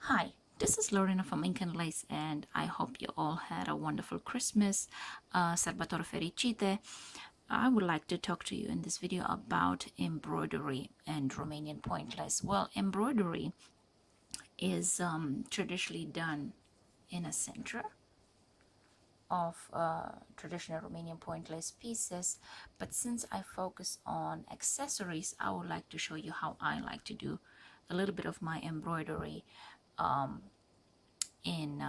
Hi, this is Lorena from Ink and Lace, and I hope you all had a wonderful Christmas. Salvatore Fericite. I would like to talk to you in this video about embroidery and Romanian point lace. Well, embroidery is traditionally done in a center of traditional Romanian point lace pieces, but since I focus on accessories, I would like to show you how I like to do a little bit of my embroidery in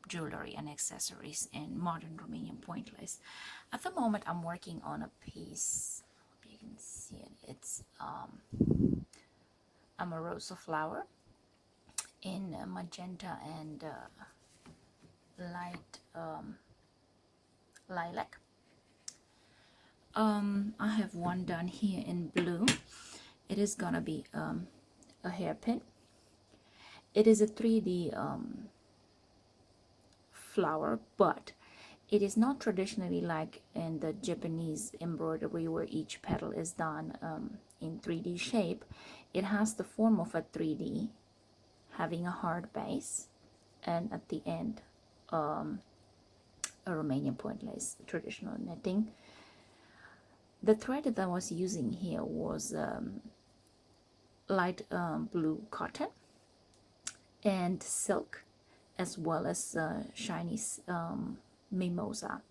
jewelry and accessories in modern Romanian point lace. At the moment, I'm working on a piece. Hope you can see it. It's Amoroso flower in magenta and light lilac. I have one done here in blue. It is gonna be a hairpin. It is a 3D flower, but it is not traditionally like in the Japanese embroidery where each petal is done in 3D shape. It has the form of a 3D, having a hard base, and at the end a Romanian point lace traditional netting. The thread that I was using here was light blue cotton and silk, as well as shiny mimosa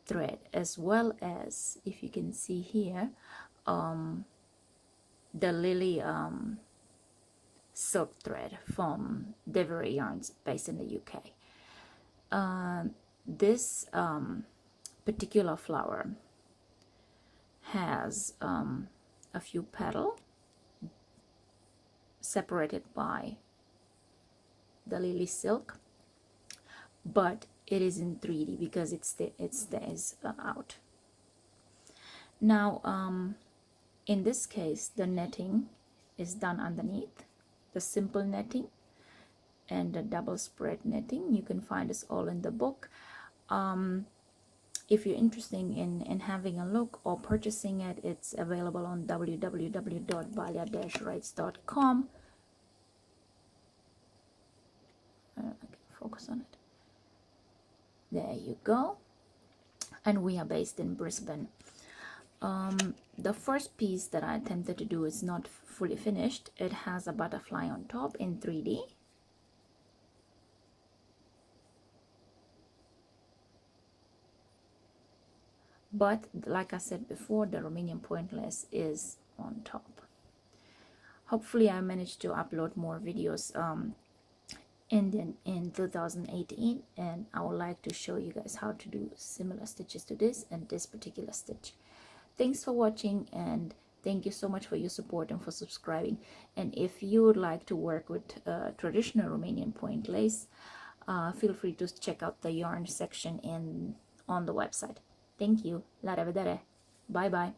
thread, as well as, if you can see here, the lily silk thread from Devery Yarns based in the UK. This particular flower has a few petals separated by the lily silk, but it is in 3D because it stays out. Now in this case, the netting is done underneath, the simple netting and the double spread netting. You can find this all in the book. If you're interested in having a look or purchasing it, it's available on www.balea-Raitz.com. I can focus on it. There you go. And we are based in Brisbane. The first piece that I attempted to do is not fully finished. It has a butterfly on top in 3D. But like I said before, the Romanian point lace is on top. Hopefully I managed to upload more videos in 2018, and I would like to show you guys how to do similar stitches to this and this particular stitch. Thanks for watching, and thank you so much for your support and for subscribing. And if you would like to work with traditional Romanian point lace, feel free to check out the yarn section on the website. Thank you. La revedere. Bye bye.